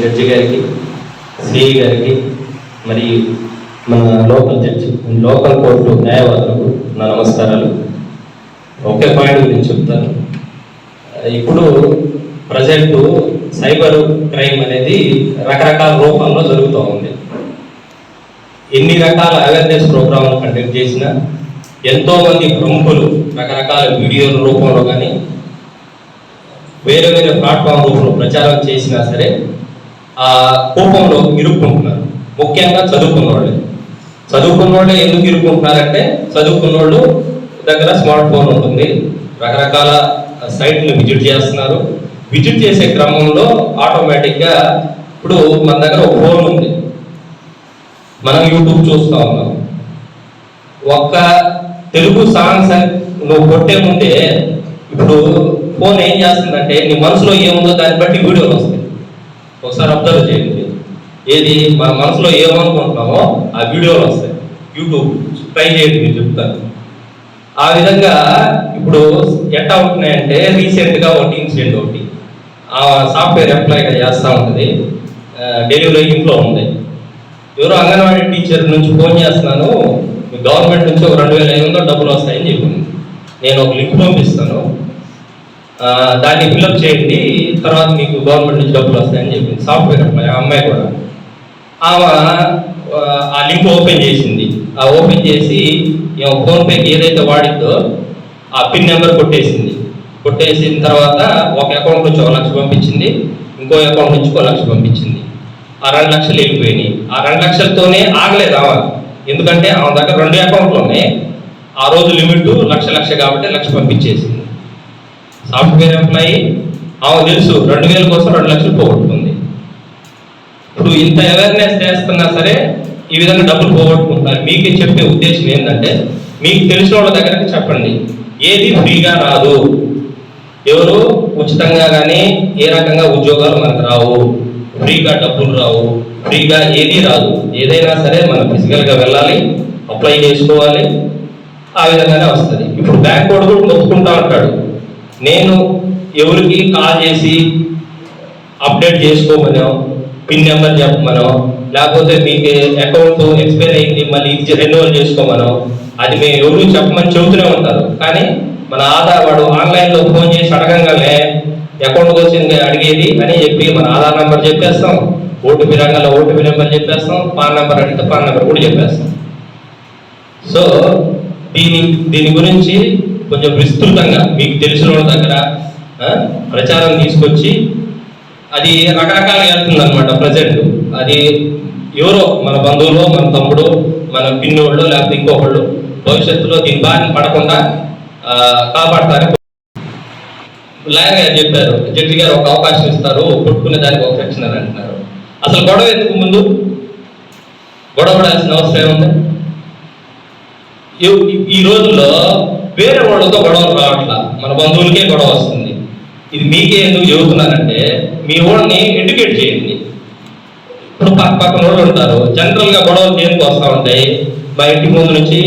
Judge గారికి, CI గారికి, మరి మన లోకల్ కోర్టు న్యాయవాదులకు నా నమస్కారాలు. ఒకే పాయింట్ గురించి చెప్తాను. ఇప్పుడు ప్రజెంట్ సైబర్ క్రైమ్ అనేది రకరకాల రూపంలో జరుగుతూ ఉంది. ఎన్ని రకాల అవేర్నెస్ ప్రోగ్రాంలు కండక్ట్ చేసినా, ఎంతోమంది ప్రముఖులు రకరకాల వీడియోల రూపంలో కానీ వేరే వేరే ప్లాట్ఫామ్ రూపంలో ప్రచారం చేసినా సరే ఆ కోపంలో ఇరుక్కుంటున్నారు. ముఖ్యంగా చదువుకున్న వాళ్ళే ఎందుకు ఇరుక్కుంటున్నారంటే, చదువుకున్న వాళ్ళు దగ్గర స్మార్ట్ ఫోన్ ఉంటుంది, రకరకాల సైట్లు విజిట్ చేస్తున్నారు. విజిట్ చేసే క్రమంలో ఆటోమేటిక్గా ఇప్పుడు మన దగ్గర ఒక ఫోన్ ఉంది, మనం యూట్యూబ్ చూస్తూ ఉన్నాం. ఒక్క తెలుగు సాంగ్స్ నువ్వు కొట్టే ముందే ఇప్పుడు ఫోన్ ఏం చేస్తుందంటే, నీ మనసులో ఏముందో దాన్ని బట్టి వీడియోలు వస్తాయి. ఒకసారి అబ్జర్వ్ చేయండి. ఏది మన మనసులో ఏమనుకుంటున్నామో ఆ వీడియోలు వస్తాయి. యూట్యూబ్ ట్రై చేయండి, నేను చెప్తాను. ఆ విధంగా ఇప్పుడు ఎట్లా ఉంటున్నాయంటే, రీసెంట్గా ఒకటి ఇన్సిడెంట్ ఒకటి ఆ సాఫ్ట్వేర్ ఎంప్లాయీగా చేస్తూ ఉంటుంది, డెలివరీ ఇంట్లో ఉంది. ఎవరో అంగన్వాడీ టీచర్ నుంచి ఫోన్ చేస్తున్నాను, గవర్నమెంట్ నుంచి ఒక 2500 డబ్బులు వస్తాయని చెప్పింది. నేను ఒక లింక్ పంపిస్తాను, దాన్ని ఫిల్అప్ చేయండి, తర్వాత మీకు గవర్నమెంట్ నుంచి డబ్బులు వస్తాయని చెప్పింది. సాఫ్ట్వేర్ ఎంప్లాయీ అమ్మాయి కూడా. ఆమె ఆ లింక్ ఓపెన్ చేసింది. ఆ ఓపెన్ చేసి ఫోన్పేకి ఏదైతే వాడిద్దో ఆ పిన్ నెంబర్ కొట్టేసిన తర్వాత ఒక అకౌంట్ నుంచి 1 లక్ష పంపించింది, ఇంకో అకౌంట్ నుంచి 1 లక్ష పంపించింది. ఆ 2 లక్షలు వెళ్ళిపోయినాయి. ఆ 2 లక్షలతోనే ఆగలేదు ఆమె, ఎందుకంటే ఆమె దగ్గర 2 అకౌంట్లు ఉన్నాయి. ఆ రోజు లిమిట్ లక్ష కాబట్టి 1 లక్ష పంపించేసింది. సాఫ్ట్వేర్ ఎంప్లాయీ, ఆమె తెలుసు 2000 కోసం 2 లక్షలు పోగొట్టుకుంది. ఇప్పుడు ఇంత అవేర్నెస్ చేస్తున్నా సరే ఈ విధంగా డబ్బులు పోగొట్టుకుంటున్నారు. మీకు చెప్పే ఉద్దేశం ఏంటంటే, మీకు తెలిసిన వాళ్ళ దగ్గరకు చెప్పండి, ఏది ఫ్రీగా రాదు, ఎవరు ఉచితంగా కానీ ఏ రకంగా ఉద్యోగాలు మనకు రావు, ఫ్రీగా డబ్బులు రావు, ఫ్రీగా ఏదీ రాదు. ఏదైనా సరే మనం ఫిజికల్గా వెళ్ళాలి, అప్లై చేసుకోవాలి, ఆ విధంగానే వస్తుంది. ఇప్పుడు బ్యాంక్ వాడు కూడా మొత్తుకుంటా ఉంటాడు, నేను ఎవరికి కాల్ చేసి అప్డేట్ చేసుకోమనో, పిన్ నెంబర్ చెప్పమనో, లేకపోతే మీకు అకౌంట్ ఎక్స్పైర్ అయింది మళ్ళీ ఇది రెన్యువల్ చేసుకోమనో, అది మేము ఎవరు చెప్పమని చెబుతూనే ఉంటారు. కానీ మన ఆధార్ వాడు ఆన్లైన్లో ఫోన్ చేసి అడగంగానే అకౌంట్కి వచ్చింది అడిగేది అని చెప్పి మన ఆధార్ నెంబర్ చెప్పేస్తాం, ఓటీపీ రంగంలో ఓటీపీ నెంబర్ చెప్పేస్తాం, పాన్ నెంబర్ అడిగితే పాన్ నెంబర్ కూడా చెప్పేస్తాం. సో దీని గురించి కొంచెం విస్తృతంగా మీకు తెలిసిన వాళ్ళ దగ్గర ప్రచారం తీసుకొచ్చి, అది రకరకాలుగా వెళ్తుంది అనమాట. ప్రజెంట్ అది ఎవరో మన బంధువులు, మన తమ్ముడు, మన పిన్నోళ్ళు, లేకపోతే ఇంకొకళ్ళు భవిష్యత్తులో దీని బారిన పడకుండా కాపాడతారు. లాయర్ గారు చెప్పారు, జడ్జి గారు ఒక అవకాశం ఇస్తారు, కొట్టుకునే దానికి ఒక సెక్షన్ అని అంటున్నారు. అసలు గొడవ ఎందుకు ముందు గొడవ పడాల్సిన అవసరం ఏముంది? ఈ రోజుల్లో వేరే వాళ్ళతో గొడవలు రావట్లా, మన బంధువులకే గొడవ వస్తుంది. ఇది మీకే ఎందుకు చెబుతున్నానంటే, మీ వాళ్ళని ఎడ్యుకేట్ చేయండి. ఇప్పుడు పక్కన వాళ్ళు ఉంటారు, జనరల్గా గొడవలు దేనికి వస్తూ ఉంటాయి. మా ఇంటి ముందు నుంచి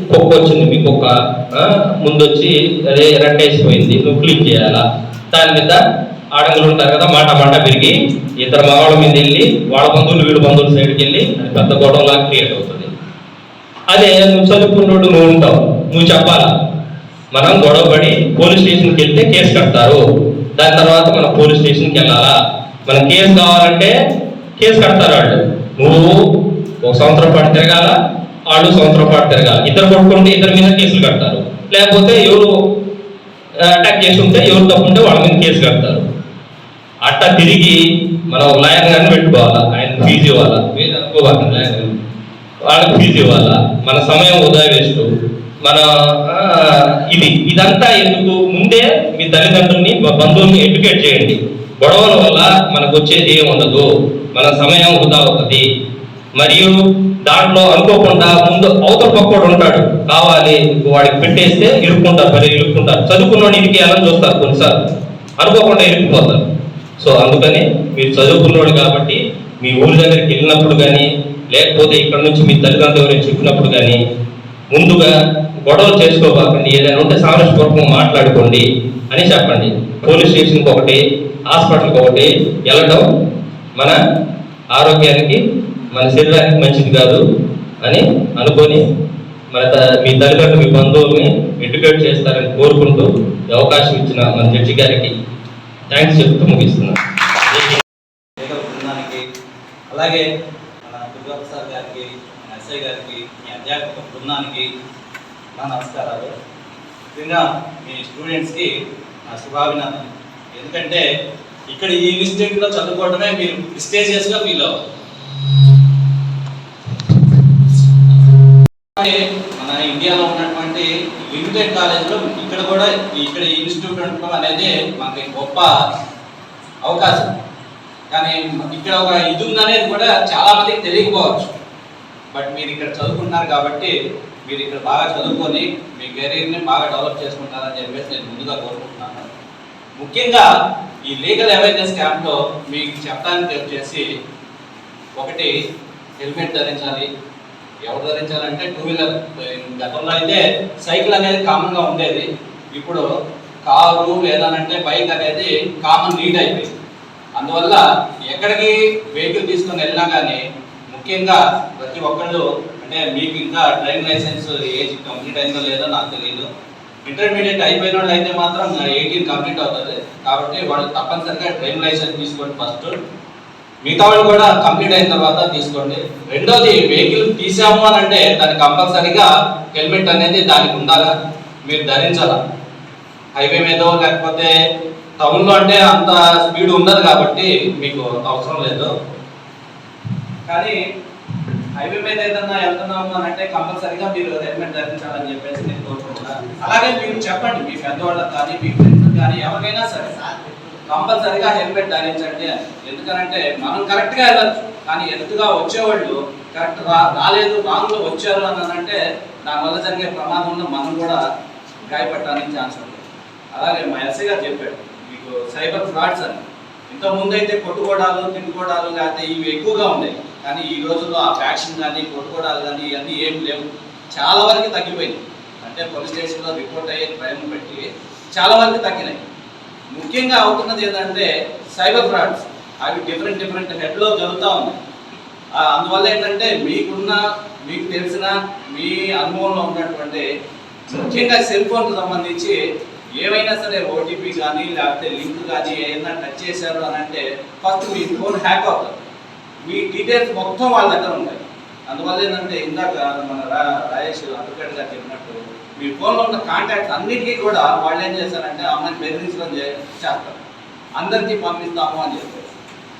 కుక్క వచ్చింది, మీ కుక్క ముందు వచ్చి అదే రెట్టేసిపోయింది, నువ్వు క్లీన్ చేయాలా, దాని మీద ఆడంగులు ఉంటారు కదా, మాట పెరిగి ఇద్దరు మగవాళ్ళ మీద వెళ్ళి వాళ్ళ బంధువులు వీళ్ళ బంధువుల సైడ్కి వెళ్ళి అది పెద్ద గొడవలాగా క్రియేట్ అవుతుంది. అదే నువ్వు చదువుకున్నోడు నువ్వు ఉంటావు, నువ్వు చెప్పాలా, మనం గొడవపడి పోలీస్ స్టేషన్కి వెళ్తే కేసు కడతారు, దాని తర్వాత మనం పోలీస్ స్టేషన్కి వెళ్ళాలా, మనం కేసు కావాలంటే కేసు కడతారు వాళ్ళు. నువ్వు 1 సంవత్సరం పాటు తిరగాల, వాళ్ళు 1 సంవత్సరం పాటు తిరగాలి. ఇద్దరు కొట్టుకుంటే ఇద్దరి మీద కేసులు కడతారు, లేకపోతే ఎవరు అటాక్ చేసి ఉంటే ఎవరు తప్పుంటే వాళ్ళ మీద కేసు కడతారు. అట్టా తిరిగి మనం లాయర్ గారిని పెట్టుకోవాలా, ఆయన ఫీజు ఇవ్వాలా, వాళ్ళకి ఫీజు ఇవ్వాలా, మన సమయం వృధా వేస్ట్. మన ఇదంతా ఎందుకు? ముందే మీ తల్లిదండ్రుల్ని, బంధువుల్ని ఎడ్యుకేట్ చేయండి. గొడవల వల్ల మనకు వచ్చేది ఏమి ఉండదు, మన సమయం వృధా అవుతుంది. మరియు దాంట్లో అనుకోకుండా ముందు అవతల పక్కోడు ఉంటాడు, కావాలి వాడికి పెట్టేస్తే ఇరుక్కుంటారు. చదువుకున్నవాడు ఇరికేయాలని చూస్తారు, కొన్నిసార్లు అనుకోకుండా ఇరుక్కుపోతారు. సో అందుకని మీరు చదువుకున్నవాడు కాబట్టి మీ ఊరి దగ్గరికి వెళ్ళినప్పుడు కానీ, లేకపోతే ఇక్కడ నుంచి మీ తల్లిదండ్రుల గురించి చెప్పినప్పుడు కానీ ముందుగా గొడవలు చేసుకోబాకండి, ఏదైనా ఉంటే సామరస్యపూర్వకంగా మాట్లాడుకోండి అని చెప్పండి. పోలీస్ స్టేషన్కి ఒకటి, హాస్పిటల్కి ఒకటి వెళ్ళడం మన ఆరోగ్యానికి మన శరీరానికి మంచిది కాదు అని అనుకొని మీ తల్లిదండ్రులు మీ బంధువుల్ని ఎడ్యుకేట్ చేస్తారని కోరుకుంటూ ఈ అవకాశం ఇచ్చిన మన జడ్జి గారికి థ్యాంక్స్ చెప్తూ ముగిస్తున్నాను. బృందానికి అలాగే మన దుర్గాప్రసాద్ గారికి, ఎస్ఐ గారికి, మీ అధ్యాపక బృందానికి నా నమస్కారాలు. ముఖ్యంగా మీ స్టూడెంట్స్కి నా శుభాభినందనలు. ఎందుకంటే ఇక్కడ ఈ ఇన్స్టిట్యూట్లో చదువుకోవడమే మీరు ప్రెస్టీజియస్గా ఫీల్ అవ్వాలి. మన ఇండియాలో ఉన్నటువంటి లిమిటెడ్ కాలేజ్లో ఇక్కడ కూడా ఇక్కడ ఇన్స్టిట్యూట్ ఉండటం అనేది మనకి గొప్ప అవకాశం. కానీ ఇక్కడ ఒక ఇది ఉందనేది కూడా చాలా మందికి తెలియకపోవచ్చు. బట్ మీరు ఇక్కడ చదువుకుంటున్నారు కాబట్టి మీరు ఇక్కడ బాగా చదువుకొని మీ కెరీర్ని బాగా డెవలప్ చేసుకుంటారని చెప్పేసి నేను ముందుగా కోరుకుంటున్నాను. ముఖ్యంగా ఈ లీగల్ అవేర్నెస్ క్యాంప్లో మీకు చెప్పడానికి వచ్చేసి ఒకటి, హెల్మెట్ ధరించాలి. ఎవరు ధరించాలంటే 2 వీలర్. గతంలో అయితే సైకిల్ అనేది కామన్గా ఉండేది. ఇప్పుడు కారు లేదనంటే బైక్ అనేది కామన్ నీడ్ అయిపోయింది. అందువల్ల ఎక్కడికి వెహికల్ తీసుకొని వెళ్ళినా కానీ ముఖ్యంగా ప్రతి ఒక్కళ్ళు అంటే మీకు ఇంకా డ్రైవింగ్ లైసెన్స్ ఏజ్ కంప్లీట్ అయిందో లేదో నాకు తెలియదు. ఇంటర్మీడియట్ అయిపోయిన వాళ్ళు అయితే మాత్రం 18 కంప్లీట్ అవుతుంది. కాబట్టి వాళ్ళు తప్పనిసరిగా డ్రైవింగ్ లైసెన్స్ తీసుకోండి ఫస్ట్. మిగతా వాళ్ళు కూడా కంప్లీట్ అయిన తర్వాత తీసుకోండి. రెండోది, వెహికల్ తీసాము అని అంటే దానికి కంపల్సరీగా హెల్మెట్ అనేది దానికి ఉండాలా, మీరు ధరించాలా. హైవే మీదో లేకపోతే టౌన్లో అంటే అంత స్పీడ్ ఉండదు కాబట్టి మీకు అవసరం లేదు. కానీ హైవే మీద ఏదన్నా వెళ్తున్నాము అని అంటే కంపల్సరీగా మీరు హెల్మెట్ ధరించాలని చెప్పేసి నేను కోరుకుంటున్నాను. అలాగే మీరు చెప్పండి మీ పెద్దవాళ్ళకి కానీ మీ ఫ్రెండ్స్ కానీ ఎవరికైనా సరే కంపల్సరీగా హెల్మెట్ ధరించండి అని. ఎందుకనంటే మనం కరెక్ట్గా వెళ్ళచ్చు, కానీ ఎదుగుగా వచ్చేవాళ్ళు కరెక్ట్ రాలేదు, రాంగ్లో వచ్చారు అని అంటే దానివల్ల జరిగే ప్రమాదంలో మనం కూడా గాయపడటానికి ఛాన్స్ ఉంది. అలాగే మా ఎస్ఐ గారు చెప్పాడు మీకు సైబర్ ఫ్రాడ్స్ అని. ఇంతకుముందు అయితే కొట్టుకోవడాలు, తిట్టుకోవడాలు లేకపోతే ఇవి ఎక్కువగా ఉన్నాయి. కానీ ఈ రోజుల్లో ఆ ఫ్యాక్షన్ కానీ కొట్టుకోవడాలు కానీ ఇవన్నీ ఏం లేవు, చాలా వరకు తగ్గిపోయింది. అంటే పోలీస్ స్టేషన్లో రిపోర్ట్ అయ్యే క్రైమ్ పెట్టి చాలా వరకు తగ్గినాయి. ముఖ్యంగా అవుతున్నది ఏంటంటే సైబర్ ఫ్రాడ్స్. అవి డిఫరెంట్ హెడ్లో జరుగుతూ ఉన్నాయి. అందువల్ల ఏంటంటే మీకు తెలిసిన మీ అనుభవంలో ఉన్నటువంటి ముఖ్యంగా సెల్ ఫోన్కి సంబంధించి ఏమైనా సరే ఓటీపీ కానీ లేకపోతే లింక్ కానీ ఏదైనా టచ్ చేశారు అని అంటే ఫస్ట్ మీ ఫోన్ హ్యాక్ అవుతుంది. మీ డీటెయిల్స్ మొత్తం వాళ్ళ దగ్గర ఉంటాయి. అందువల్ల ఏంటంటే ఇందాక మన రాజేష్ అడ్వకేట్ గారు చెప్పినట్టు మీ ఫోన్లో ఉన్న కాంటాక్ట్స్ అన్నిటికీ కూడా వాళ్ళు ఏం చేశారంటే అమ్మాయిని బెదిరించడం చేస్తారు. అందరికీ పంపిస్తాము అని చెప్పేసి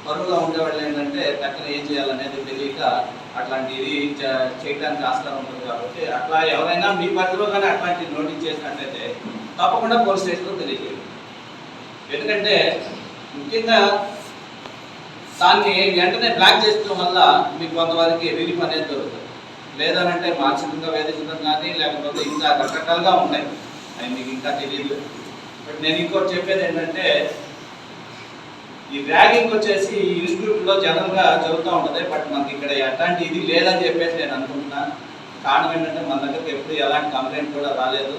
బరువుగా ఉండేవాళ్ళు ఏంటంటే టక్కున ఏం చేయాలనేది తెలియక అట్లాంటిది చేయడానికి ఆస్కారం ఉంటుంది. కాబట్టి అట్లా ఎవరైనా మీ పరిధిలో కానీ అట్లాంటి నోటీస్ చేసినట్లయితే తప్పకుండా పోలీస్ స్టేషన్లో తెలియజేయండి. ఎందుకంటే ముఖ్యంగా దాన్ని వెంటనే బ్లాక్ చేసుకోవడం వల్ల మీకు కొంతవరకు రిలీఫ్ అనేది దొరుకుతుంది. లేదనంటే మానసికంగా వేధించడం కానీ లేకపోతే ఇంకా రకరకాలుగా ఉంటాయి, అవి మీకు ఇంకా తెలియదు. బట్ నేను ఇంకోటి చెప్పేది ఏంటంటే ఈ ర్యాగింగ్ వచ్చేసి ఈ ఇన్స్టిట్యూట్లో జనరల్గా జరుగుతూ ఉంటుంది. బట్ మనకి ఇక్కడ ఎట్లాంటి ఇది లేదని చెప్పేసి నేను అనుకుంటున్నాను. కారణం ఏంటంటే మన దగ్గరికి ఎప్పుడు ఎలాంటి కంప్లైంట్ కూడా రాలేదు.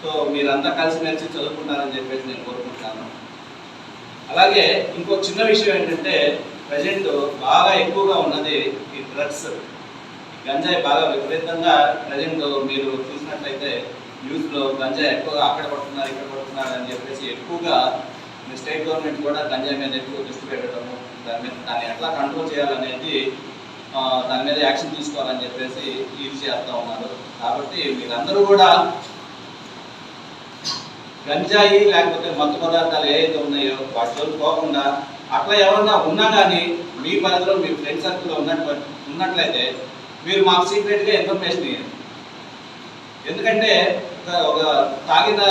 సో మీరంతా కలిసిమెలిసి చదువుకుంటారని చెప్పేసి నేను కోరుకుంటున్నాను. అలాగే ఇంకో చిన్న విషయం ఏంటంటే ప్రజెంట్ బాగా ఎక్కువగా ఉన్నది ఈ డ్రగ్స్, గంజాయి బాగా విపరీతంగా ప్రజెంట్ మీరు చూసినట్లయితే న్యూస్లో గంజాయి ఎక్కువగా అక్కడ పడుతున్నారు ఇక్కడ పడుతున్నారు అని చెప్పేసి ఎక్కువగా స్టేట్ గవర్నమెంట్ కూడా గంజాయి మీద ఎక్కువ దృష్టి పెట్టడము, దాన్ని ఎట్లా కంట్రోల్ చేయాలనేది దాని మీద యాక్షన్ తీసుకోవాలని చెప్పేసి ఇది చేస్తూ ఉన్నారు. కాబట్టి మీరందరూ కూడా గంజాయి లేకపోతే మత్తు పదార్థాలు ఏవైతే ఉన్నాయో వాటిలో పోకుండా అట్లా ఎవరన్నా ఉన్నా కానీ మీ పరిధిలో మీ ఫ్రెండ్ సర్కిల్లో ఉన్నట్లయితే మీరు మాకు సీక్రెట్గా ఇన్ఫర్మేషన్ ఇవ్వండి. ఎందుకంటే ఒక తాగిన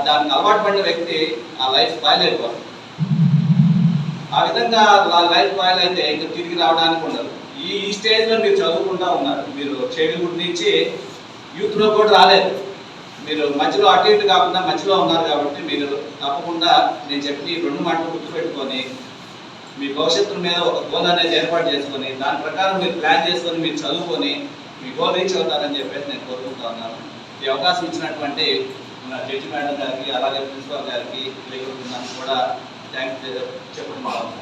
దానికి అలవాటు పడిన వ్యక్తి ఆ లైఫ్ స్పాయిల్ అయిపోతుంది. ఆ విధంగా లైఫ్ స్పాయిల్ అయితే ఇంకా తిరిగి రావడానికి ఉండదు. ఈ స్టేజ్లో మీరు చదువుకుంటూ ఉన్నారు, మీరు చైల్డ్హుడ్ నుంచి యూత్లో కూడా రాలేదు, మీరు మధ్యలో అటు ఇటు కాకుండా మధ్యలో ఉన్నారు. కాబట్టి మీరు తప్పకుండా నేను చెప్పి 2 మాటలు గుర్తుపెట్టుకొని మీ భవిష్యత్తు మీద ఒక గోల్ అనేది ఏర్పాటు చేసుకొని దాని ప్రకారం మీరు ప్లాన్ చేసుకొని మీరు చదువుకొని మీ గోల్ రీచ్ అవుతారని చెప్పేసి నేను కోరుకుంటూ ఉన్నాను. ఈ అవకాశం ఇచ్చినటువంటి మన జడ్జి మేడం గారికి అలాగే ప్రిన్సిపాల్ గారికి లీగల్ బృందానికి కూడా థ్యాంక్స్ చెప్పడం బాగుంది.